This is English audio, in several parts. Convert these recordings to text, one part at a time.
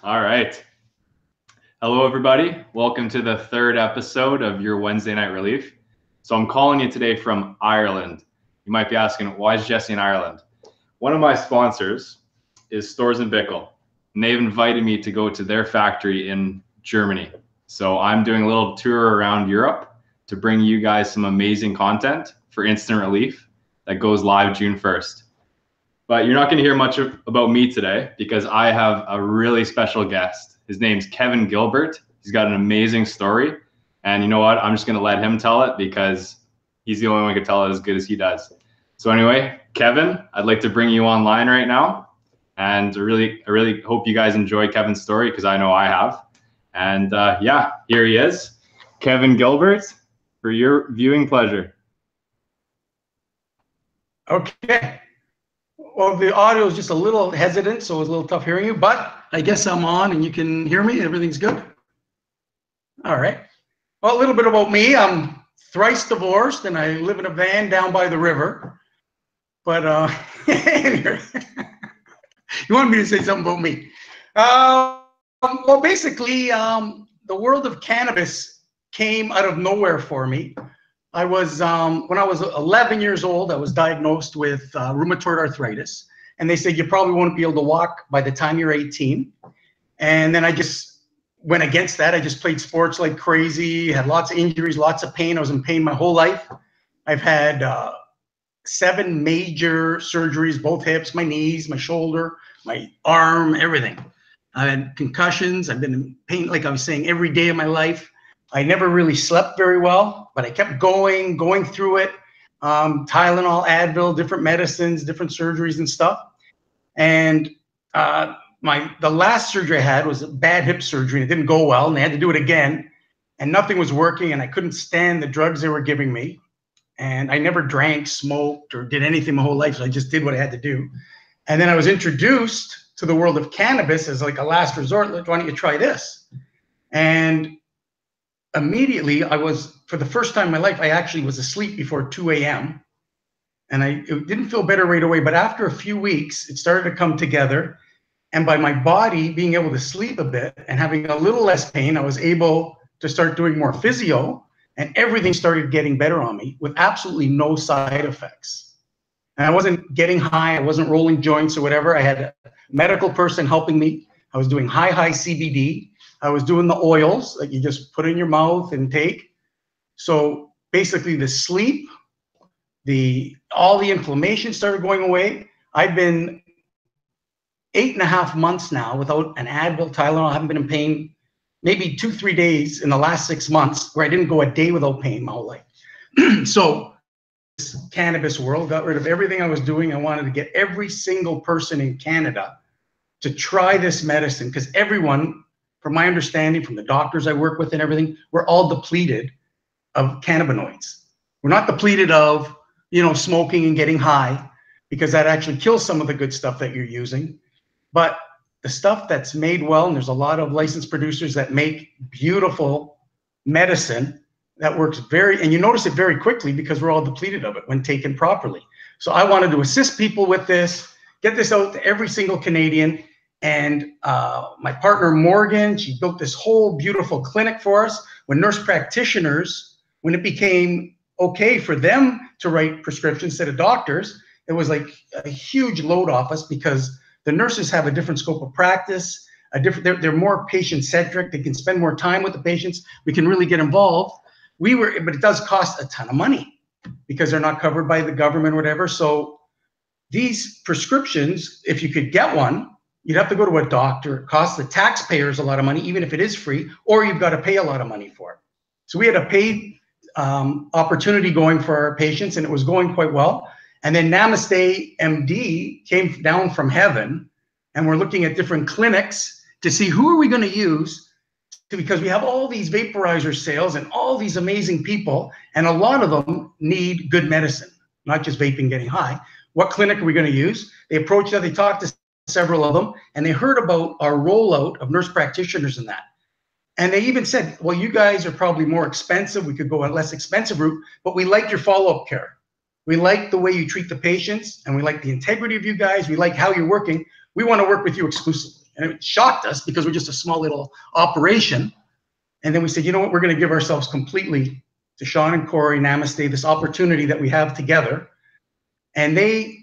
All right. Hello, everybody. Welcome to the third episode of your Wednesday Night Relief. So I'm calling you today from Ireland. You might be asking, why is Jesse in Ireland? One of my sponsors is Stores and Bickle, and they've invited me to go to their factory in Germany. So I'm doing a little tour around Europe to bring you guys some amazing content for Instant Relief that goes live June 1st. But you're not going to hear much about me today because I have a really special guest. His name's Kevin Gilbert. He's got an amazing story. And you know what? I'm just going to let him tell it because he's the only one who can tell it as good as he does. So anyway, Kevin, I'd like to bring you online right now. And I really hope you guys enjoy Kevin's story because I know I have. And yeah, here he is. Kevin Gilbert, for your viewing pleasure. Okay. Well, the audio is just a little hesitant, so it was a little tough hearing you, but I guess I'm on and you can hear me. Everything's good. All right. Well, a little bit about me. I'm thrice divorced and I live in a van down by the river. But anyway, you wanted me to say something about me. Well, basically, the world of cannabis came out of nowhere for me. I was, when I was 11 years old, I was diagnosed with rheumatoid arthritis. And they said, you probably won't be able to walk by the time you're 18. And then I just went against that. I just played sports like crazy, had lots of injuries, lots of pain. I was in pain my whole life. I've had 7 major surgeries, both hips, my knees, my shoulder, my arm, everything. I had concussions. I've been in pain, like I was saying, every day of my life. I never really slept very well, but I kept going through it. Tylenol, Advil, different medicines, different surgeries and stuff. And the last surgery I had was a bad hip surgery. It didn't go well, and they had to do it again. And nothing was working, and I couldn't stand the drugs they were giving me. And I never drank, smoked, or did anything my whole life, so I just did what I had to do. And then I was introduced to the world of cannabis as like a last resort. Why don't you try this? And immediately for the first time in my life, I actually was asleep before 2 a.m. And it didn't feel better right away, but after a few weeks, it started to come together. And by my body being able to sleep a bit and having a little less pain, I was able to start doing more physio, and everything started getting better on me with absolutely no side effects. And I wasn't getting high, I wasn't rolling joints or whatever. I had a medical person helping me. I was doing high CBD. I was doing the oils that you just put in your mouth and take. So basically the sleep, all the inflammation started going away. I've been 8.5 months now without an Advil, Tylenol. I haven't been in pain maybe 2-3 days in the last 6 months where I didn't go a day without pain my whole life. So this cannabis world got rid of everything I was doing. I wanted to get every single person in Canada to try this medicine because everyone, from my understanding, from the doctors I work with and everything, we're all depleted of cannabinoids. We're not depleted of, smoking and getting high, because that actually kills some of the good stuff that you're using. But the stuff that's made well, and there's a lot of licensed producers that make beautiful medicine that works and you notice it very quickly because we're all depleted of it when taken properly. So I wanted to assist people with this, get this out to every single Canadian. And my partner, Morgan, she built this whole beautiful clinic for us. When nurse practitioners, when it became okay for them to write prescriptions instead of doctors, it was like a huge load off us because the nurses have a different scope of practice, they're more patient-centric. They can spend more time with the patients. We can really get involved. But it does cost a ton of money because they're not covered by the government or whatever. So these prescriptions, if you could get one, you'd have to go to a doctor. It costs the taxpayers a lot of money, even if it is free, or you've got to pay a lot of money for it. So we had a paid opportunity going for our patients, and it was going quite well. And then NamasteMD came down from heaven, and we're looking at different clinics to see who are we going to use, because we have all these vaporizer sales and all these amazing people, and a lot of them need good medicine, not just vaping, getting high. What clinic are we going to use? They approached us, they talked to several of them, and they heard about our rollout of nurse practitioners and that. And they even said, well, you guys are probably more expensive. We could go a less expensive route, but we like your follow-up care. We like the way you treat the patients, and we like the integrity of you guys. We like how you're working. We want to work with you exclusively. And it shocked us because we're just a small little operation. And then we said, you know what, we're going to give ourselves completely to Sean and Corey, Namaste, this opportunity that we have together. And they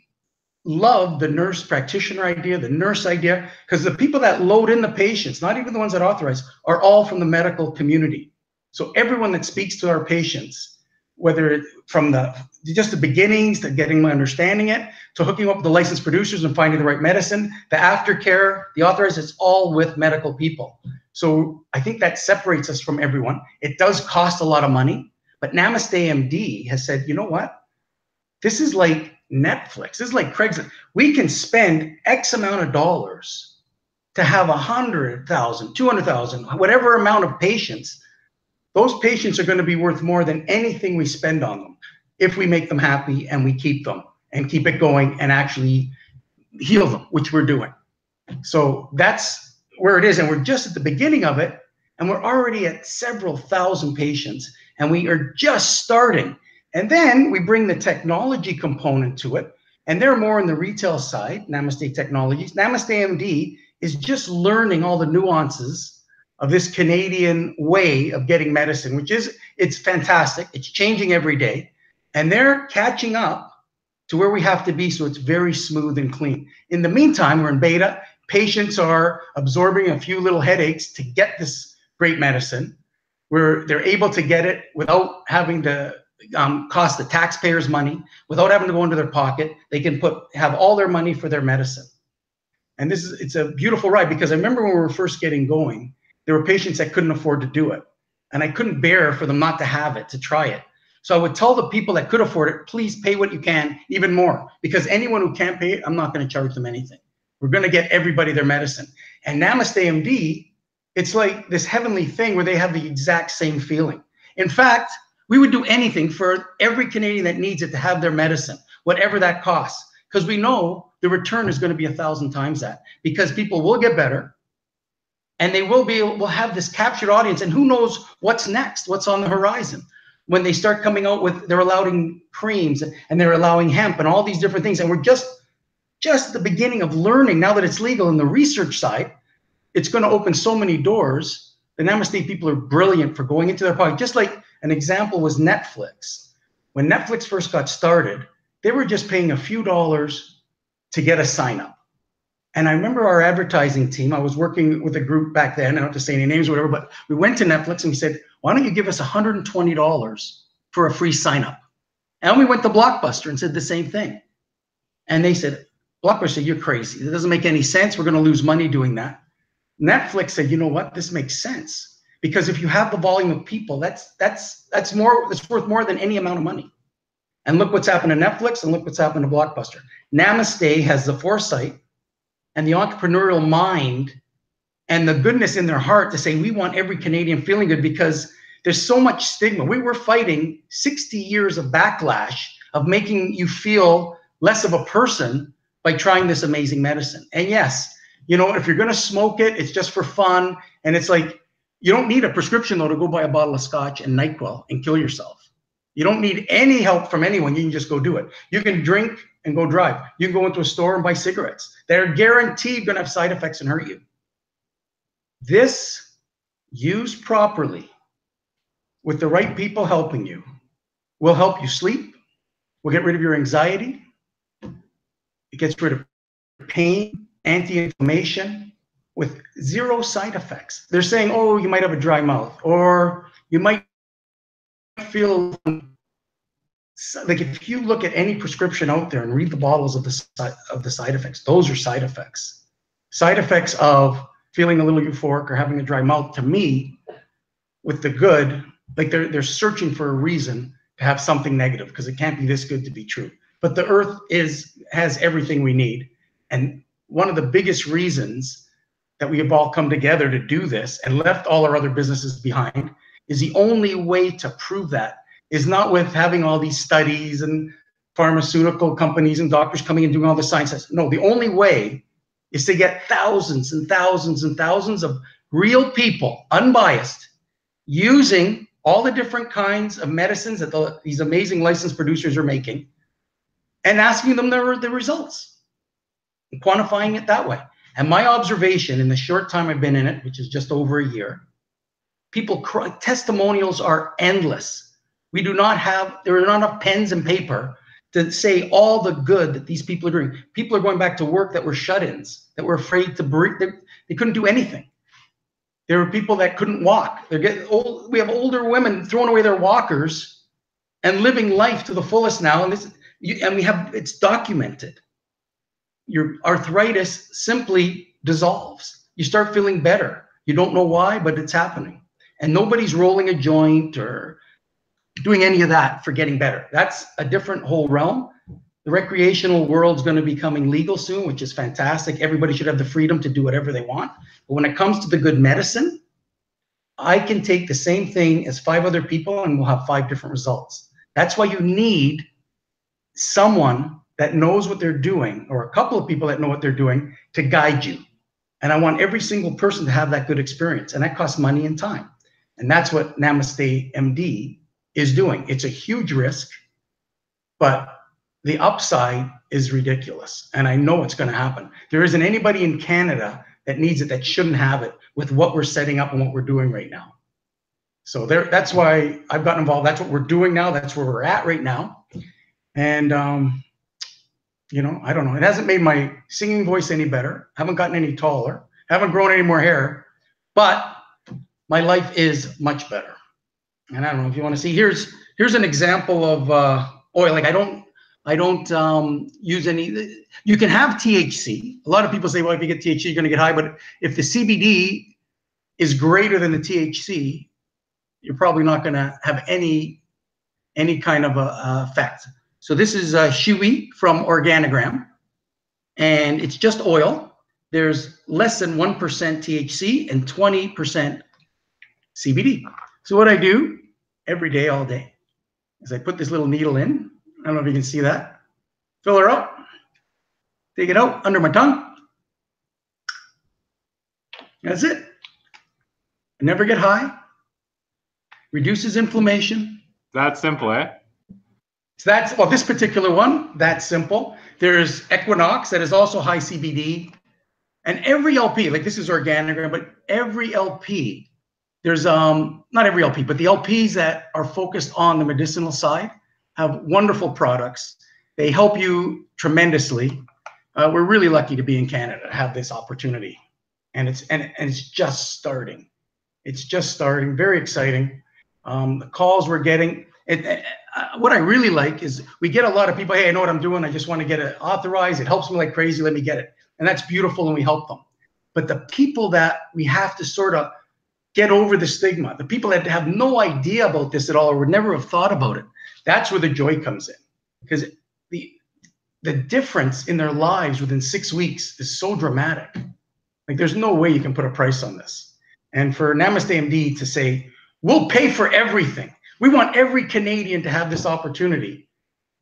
love the nurse practitioner idea, the nurse idea, because the people that load in the patients, not even the ones that authorize, are all from the medical community. So everyone that speaks to our patients, whether from just the beginnings to getting them understanding it, to hooking up with the licensed producers and finding the right medicine, the aftercare, the authorized, it's all with medical people. So I think that separates us from everyone. It does cost a lot of money, but NamasteMD has said, you know what? This is like Netflix. This is like Craigslist. We can spend X amount of dollars to have 100,000, 200,000, whatever amount of patients. Those patients are going to be worth more than anything we spend on them if we make them happy and we keep them and keep it going and actually heal them, which we're doing. So that's where it is. And we're just at the beginning of it. And we're already at several thousand patients. And we are just starting. And then we bring the technology component to it. And they're more on the retail side, Namaste Technologies. NamasteMD is just learning all the nuances of this Canadian way of getting medicine, which is, it's fantastic. It's changing every day. And they're catching up to where we have to be, so it's very smooth and clean. In the meantime, we're in beta. Patients are absorbing a few little headaches to get this great medicine, where they're able to get it without having to cost the taxpayers money, without having to go into their pocket. They can have all their money for their medicine. And it's a beautiful ride, because I remember when we were first getting going, there were patients that couldn't afford to do it. And I couldn't bear for them not to have it, to try it. So I would tell the people that could afford it, please pay what you can, even more, because anyone who can't pay it, I'm not going to charge them anything. We're going to get everybody their medicine. And NamasteMD, it's like this heavenly thing where they have the exact same feeling. In fact, we would do anything for every Canadian that needs it to have their medicine, whatever that costs, because we know the return is going to be 1,000 times that, because people will get better. And they will have this captured audience, and who knows what's next, what's on the horizon. When they start coming out with, they're allowing creams and they're allowing hemp and all these different things. And we're just at the beginning of learning. Now that it's legal in the research side, it's going to open so many doors. The Namaste people are brilliant for going into their pocket. Just like an example was Netflix. When Netflix first got started, they were just paying a few dollars to get a sign up. And I remember our advertising team, I was working with a group back then, I don't have to say any names or whatever, but we went to Netflix and we said, why don't you give us $120 for a free sign up? And we went to Blockbuster and said the same thing. And they said, Blockbuster said, you're crazy. It doesn't make any sense. We're going to lose money doing that. Netflix said, you know what? This makes sense. Because if you have the volume of people, that's worth more than any amount of money. And look what's happened to Netflix and look what's happened to Blockbuster. Namaste has the foresight and the entrepreneurial mind and the goodness in their heart to say, we want every Canadian feeling good, because there's so much stigma. We were fighting 60 years of backlash of making you feel less of a person by trying this amazing medicine. And yes, you know, if you're going to smoke it, it's just for fun. And it's like, you don't need a prescription though to go buy a bottle of scotch and NyQuil and kill yourself. You don't need any help from anyone. You can just go do it. You can drink and go drive. You can go into a store and buy cigarettes. They're guaranteed going to have side effects and hurt you. This, used properly, with the right people helping you, will help you sleep, will get rid of your anxiety, it gets rid of pain, anti-inflammation, with zero side effects. They're saying, oh, you might have a dry mouth, or you might feel like, if you look at any prescription out there and read the bottles of the side effects, those are side effects. Side effects of feeling a little euphoric or having a dry mouth, to me, with the good, like they're searching for a reason to have something negative, because it can't be this good to be true. But the earth has everything we need. And one of the biggest reasons that we have all come together to do this and left all our other businesses behind is the only way to prove that is not with having all these studies and pharmaceutical companies and doctors coming and doing all the science. No, the only way is to get thousands and thousands and thousands of real people, unbiased, using all the different kinds of medicines that these amazing licensed producers are making, and asking them the results and quantifying it that way. And my observation in the short time I've been in it, which is just over a year, testimonials are endless. There are not enough pens and paper to say all the good that these people are doing. People are going back to work that were shut-ins, that were afraid to breathe. They couldn't do anything. There were people that couldn't walk. They're getting old. We have older women throwing away their walkers and living life to the fullest now. And it's documented. Your arthritis simply dissolves. You start feeling better. You don't know why, but it's happening. And nobody's rolling a joint or doing any of that for getting better. That's a different whole realm. The recreational world's going to be becoming legal soon, which is fantastic. Everybody should have the freedom to do whatever they want. But when it comes to the good medicine, I can take the same thing as 5 other people and we'll have 5 different results. That's why you need someone that knows what they're doing, or a couple of people that know what they're doing, to guide you. And I want every single person to have that good experience. And that costs money and time. And that's what NamasteMD is doing. It's a huge risk, but the upside is ridiculous. And I know it's going to happen. There isn't anybody in Canada that needs it that shouldn't have it with what we're setting up and what we're doing right now. So that's why I've gotten involved. That's what we're doing now. That's where we're at right now. And, you know, I don't know. It hasn't made my singing voice any better. I haven't gotten any taller. I haven't grown any more hair. But my life is much better. And I don't know if you want to see. Here's an example of oil. Like I don't use any. You can have THC. A lot of people say, well, if you get THC, you're going to get high. But if the CBD is greater than the THC, you're probably not going to have any kind of effect. So this is Shui from Organigram, and it's just oil. There's less than 1% THC and 20% CBD. So what I do every day, all day, is I put this little needle in. I don't know if you can see that. Fill her up. Take it out under my tongue. That's it. I never get high. Reduces inflammation. That's simple, eh? So well, this particular one, that's simple. There's Equinox that is also high CBD. And every LP, like this is Organigram, but every LP, there's not every LP, but the LPs that are focused on the medicinal side have wonderful products. They help you tremendously. We're really lucky to be in Canada to have this opportunity. And it's just starting. It's just starting, very exciting. The calls we're getting, what I really like is we get a lot of people, hey, I know what I'm doing. I just want to get it authorized. It helps me like crazy. Let me get it. And that's beautiful, and we help them. But the people that we have to sort of get over the stigma, the people that have no idea about this at all or would never have thought about it, that's where the joy comes in. Because the difference in their lives within 6 weeks is so dramatic. Like there's no way you can put a price on this. And for NamasteMD to say, we'll pay for everything. We want every Canadian to have this opportunity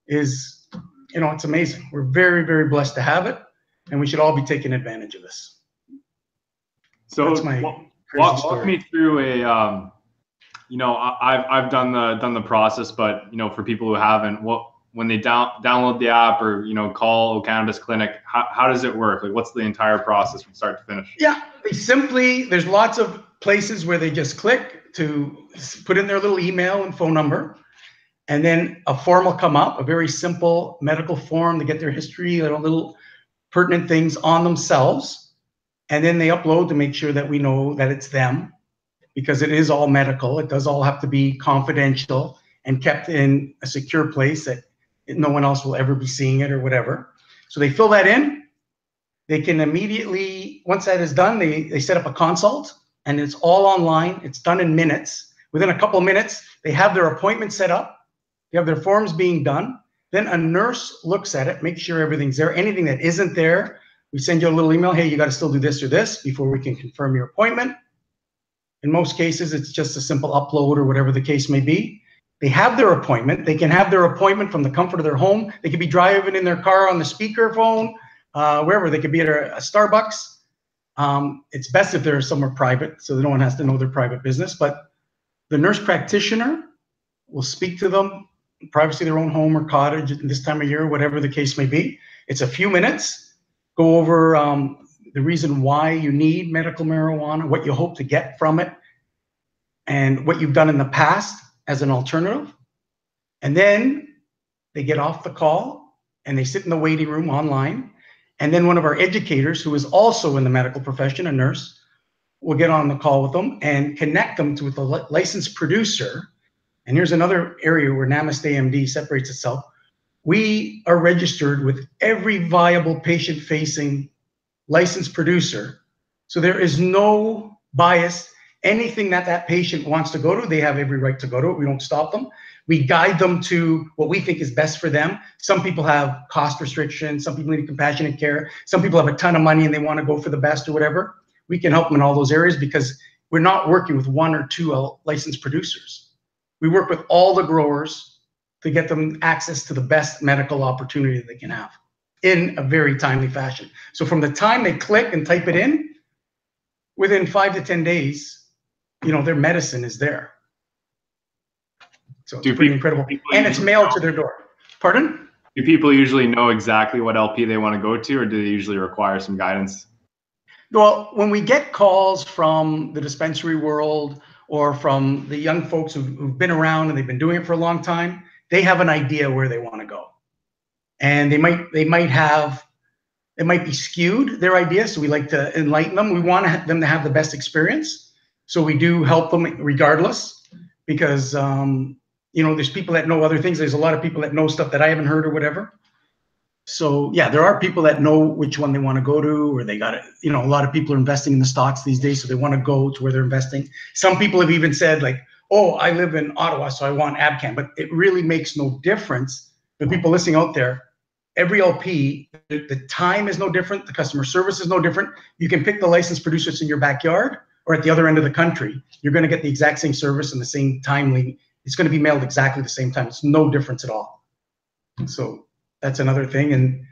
is, you know, it's amazing. We're very, very blessed to have it, and we should all be taking advantage of this. So that's my walk me through a, you know, I've done the process, but you know, for people who haven't, when they download the app or, you know, call Cannabis Clinic, how does it work? Like, what's the entire process from start to finish? Yeah, there's lots of places where they just click to put in their little email and phone number, and then a form will come up, a very simple medical form to get their history, little pertinent things on themselves, and then they upload to make sure that we know that it's them, because it is all medical. It does all have to be confidential and kept in a secure place that no one else will ever be seeing it or whatever. So they fill that in. They can immediately, once that is done, they set up a consult, and it's all online. It's done in minutes. Within a couple of minutes, they have their appointment set up. They have their forms being done. Then a nurse looks at it, makes sure everything's there. Anything that isn't there, we send you a little email, hey, you got to still do this or this before we can confirm your appointment. In most cases, it's just a simple upload or whatever the case may be. They have their appointment. They can have their appointment from the comfort of their home. They could be driving in their car on the speakerphone, wherever. They could be at a Starbucks. It's best if they're somewhere private, so no one has to know their private business. But the nurse practitioner will speak to them, privacy of their own home or cottage at this time of year, whatever the case may be. It's a few minutes. Go over the reason why you need medical marijuana, what you hope to get from it, and what you've done in the past as an alternative. And then they get off the call and they sit in the waiting room online. And then one of our educators, who is also in the medical profession, a nurse, will get on the call with them and connect them to the licensed producer. And here's another area where NamasteMD separates itself. We are registered with every viable patient-facing licensed producer. So there is no bias. Anything that that patient wants to go to, they have every right to go to it. We don't stop them. We guide them to what we think is best for them. Some people have cost restrictions. Some people need compassionate care. Some people have a ton of money and they want to go for the best or whatever. We can help them in all those areas because we're not working with one or two licensed producers. We work with all the growers to get them access to the best medical opportunity they can have in a very timely fashion. So from the time they click and type it in, within 5 to 10 days, you know, their medicine is there. So it's pretty incredible. And it's mailed to their door. Pardon? Do people usually know exactly what LP they want to go to, or do they usually require some guidance? Well, when we get calls from the dispensary world or from the young folks who've been around and they've been doing it for a long time, they have an idea where they want to go. And it might be skewed, their idea. So we like to enlighten them. We want them to have the best experience. So we do help them regardless, because you know, there's people that know other things. There's a lot of people that know stuff that I haven't heard or whatever. So yeah, there are people that know which one they want to go to, or they got it. You know, a lot of people are investing in the stocks these days, so they want to go to where they're investing. Some people have even said like, oh, I live in Ottawa, so I want Abcan, but it really makes no difference. The people listening out there, every LP, the time is no different. The customer service is no different. You can pick the licensed producers in your backyard or at the other end of the country. You're going to get the exact same service and the same timely. It's going to be mailed exactly the same time. It's no difference at all. So that's another thing. And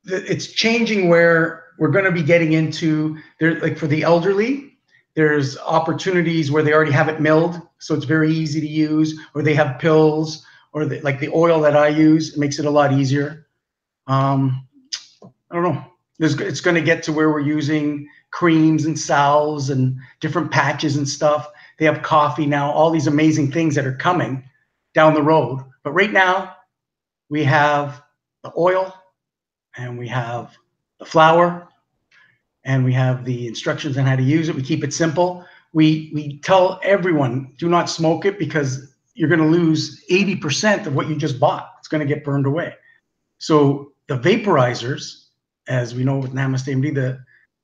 it's changing where we're going to be getting into there. Like for the elderly, there's opportunities where they already have it milled, so it's very easy to use, or they have pills, or like the oil that I use, it makes it a lot easier. I don't know. It's going to get to where we're using creams and salves and different patches and stuff. They have coffee now, all these amazing things that are coming down the road. But right now, we have the oil, and we have the flour, and we have the instructions on how to use it. We keep it simple. We tell everyone, do not smoke it, because you're going to lose 80% of what you just bought. It's going to get burned away. So the vaporizers, as we know with NamasteMD,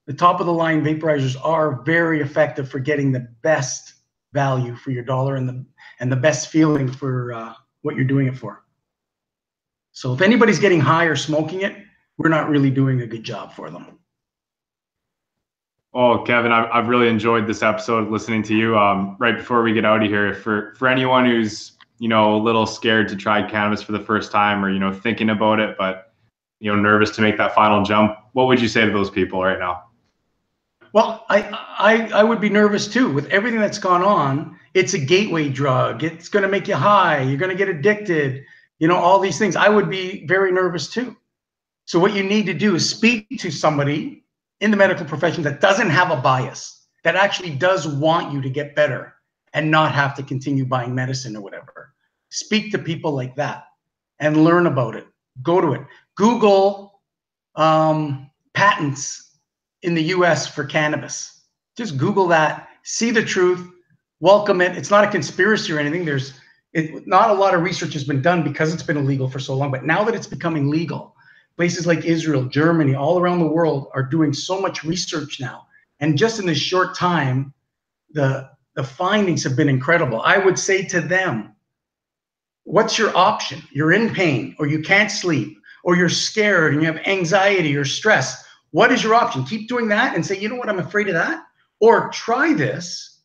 the top of the line vaporizers are very effective for getting the best value for your dollar and the best feeling for what you're doing it for. So if anybody's getting high or smoking it, we're not really doing a good job for them. Oh, Kevin, I've really enjoyed this episode listening to you. Right before we get out of here, for anyone who's, you know, a little scared to try cannabis for the first time, or, you know, thinking about it, but, you know, nervous to make that final jump, what would you say to those people right now? Well, I would be nervous too. With everything that's gone on, it's a gateway drug. It's going to make you high. You're going to get addicted. You know, all these things. I would be very nervous too. So what you need to do is speak to somebody in the medical profession that doesn't have a bias, that actually does want you to get better and not have to continue buying medicine or whatever. Speak to people like that and learn about it. Go to it. Google patents in the US for cannabis. Just Google that, see the truth, welcome it. It's not a conspiracy or anything. Not a lot of research has been done because it's been illegal for so long, but now that it's becoming legal, places like Israel, Germany, all around the world are doing so much research now. And just in this short time, the findings have been incredible. I would say to them, what's your option? You're in pain, or you can't sleep, or you're scared and you have anxiety or stress. What is your option? Keep doing that and say, you know what, I'm afraid of that. Or try this,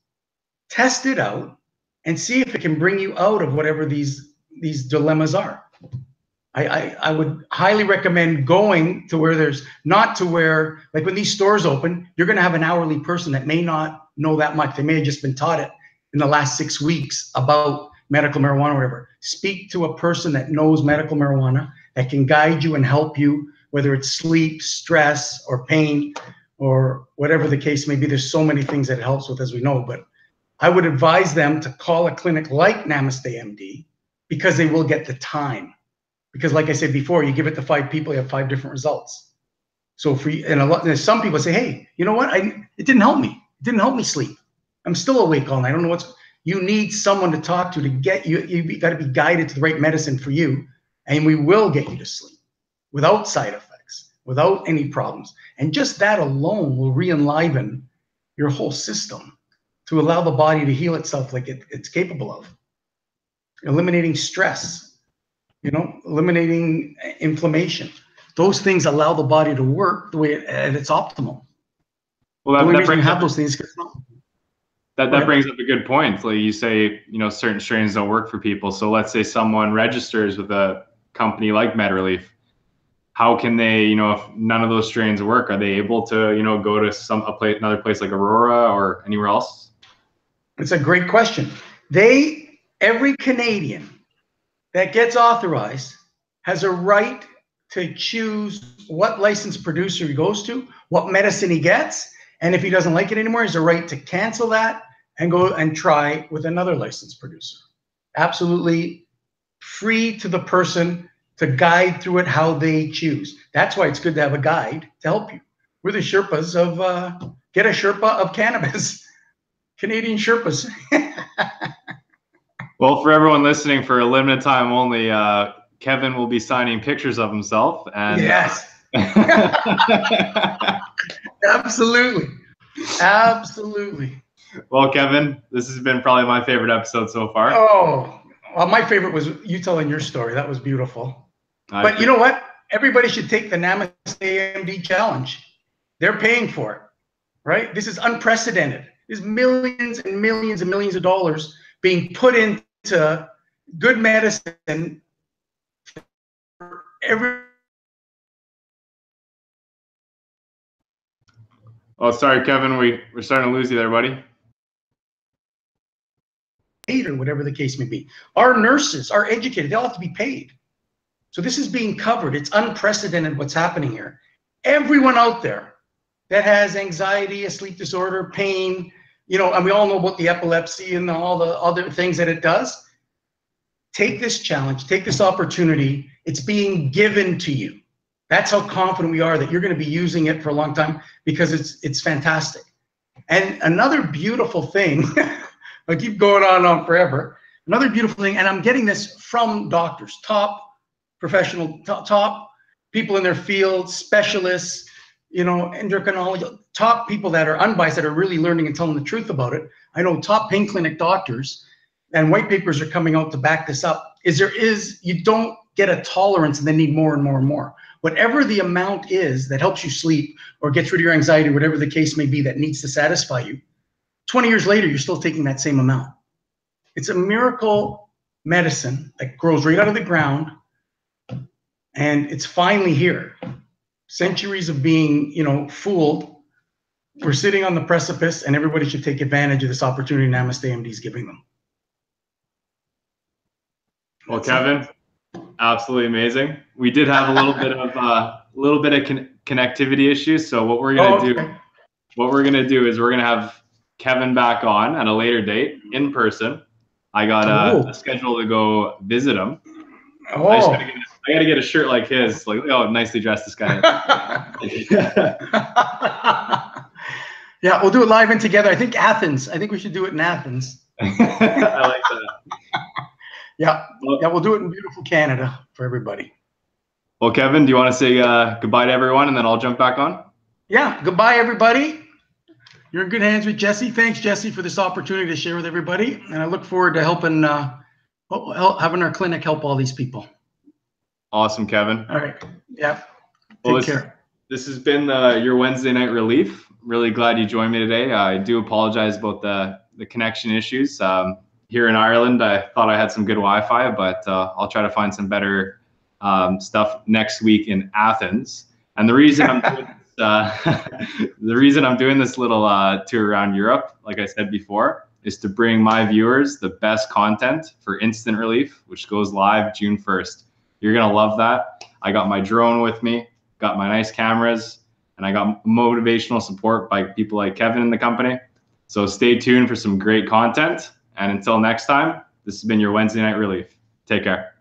test it out, and see if it can bring you out of whatever these dilemmas are. I would highly recommend going to where there's not to where, like when these stores open, you're going to have an hourly person that may not know that much. They may have just been taught it in the last 6 weeks about medical marijuana or whatever. Speak to a person that knows medical marijuana, that can guide you and help you whether it's sleep, stress, or pain, or whatever the case may be. There's so many things that it helps with, as we know, but I would advise them to call a clinic like NamasteMD because they will get the time. Because like I said before, you give it to 5 people, you have 5 different results. So and some people say, hey, you know what? It didn't help me. It didn't help me sleep. I'm still awake all night. I don't know you need someone to talk to get you. You got to be guided to the right medicine for you. And we will get you to sleep without side effects, without any problems. And just that alone will re-enliven your whole system to allow the body to heal itself like it's capable of. Eliminating stress, eliminating inflammation. Those things allow the body to work the way at its optimal. Well, the only reason you have those things that brings up a good point. Like you say, certain strains don't work for people. So let's say someone registers with a company like MedRelief. How can they, if none of those strains work, are they able to, go to another place like Aurora or anywhere else? It's a great question. Every Canadian that gets authorized has a right to choose what licensed producer he goes to, what medicine he gets, and if he doesn't like it anymore, he has a right to cancel that and go and try with another licensed producer. Absolutely free to the person to guide through it how they choose. That's why it's good to have a guide to help you. We're the Sherpas of, get a Sherpa of cannabis. Canadian Sherpas. Well, for everyone listening, for a limited time only, Kevin will be signing pictures of himself. And yes. Absolutely. Absolutely. Well, Kevin, this has been probably my favorite episode so far. Oh, well, my favorite was you telling your story. That was beautiful. But you know what? Everybody should take the NamasteMD challenge. They're paying for it, right? This is unprecedented. There's millions and millions and millions of dollars being put into good medicine for every. Oh, sorry, Kevin. We're starting to lose you there, buddy. Or whatever the case may be. Our nurses are educated. They all have to be paid. So this is being covered. It's unprecedented what's happening here. Everyone out there that has anxiety, a sleep disorder, pain, and we all know about the epilepsy and all the other things that it does. Take this challenge, take this opportunity. It's being given to you. That's how confident we are that you're going to be using it for a long time because it's fantastic. And another beautiful thing, I keep going on forever. Another beautiful thing, and I'm getting this from doctors, top professional, top people in their field, specialists, endocrinology, top people that are unbiased, that are really learning and telling the truth about it. I know top pain clinic doctors, and white papers are coming out to back this up, you don't get a tolerance and then need more and more and more. Whatever the amount is that helps you sleep or gets rid of your anxiety, whatever the case may be that needs to satisfy you, 20 years later, you're still taking that same amount. It's a miracle medicine that grows right out of the ground, and it's finally here. Centuries of being, fooled. We're sitting on the precipice, and everybody should take advantage of this opportunity NamasteMD is giving them. Well, Kevin, absolutely amazing. We did have a little bit of connectivity issues. So what we're gonna do is we're gonna have Kevin back on at a later date in person. I got a schedule to go visit him. Oh. I gotta get a shirt like his. Like, oh, nicely dressed this guy. Yeah, we'll do it live and together. I think Athens. I think we should do it in Athens. I like that. Yeah, we'll do it in beautiful Canada for everybody. Well, Kevin, do you want to say goodbye to everyone, and then I'll jump back on? Yeah, goodbye, everybody. You're in good hands with Jesse. Thanks, Jesse, for this opportunity to share with everybody, and I look forward to having our clinic help all these people. Awesome, Kevin. All right. Yeah. Take care. This has been your Wednesday night relief. Really glad you joined me today. I do apologize about the connection issues. Here in Ireland, I thought I had some good Wi-Fi, but I'll try to find some better stuff next week in Athens. And the reason I'm doing this little tour around Europe, like I said before, is to bring my viewers the best content for Instant Releaf, which goes live June 1st. You're gonna love that. I got my drone with me, got my nice cameras, and I got motivational support by people like Kevin in the company. So stay tuned for some great content. And until next time, this has been your Wednesday Night Relief. Take care.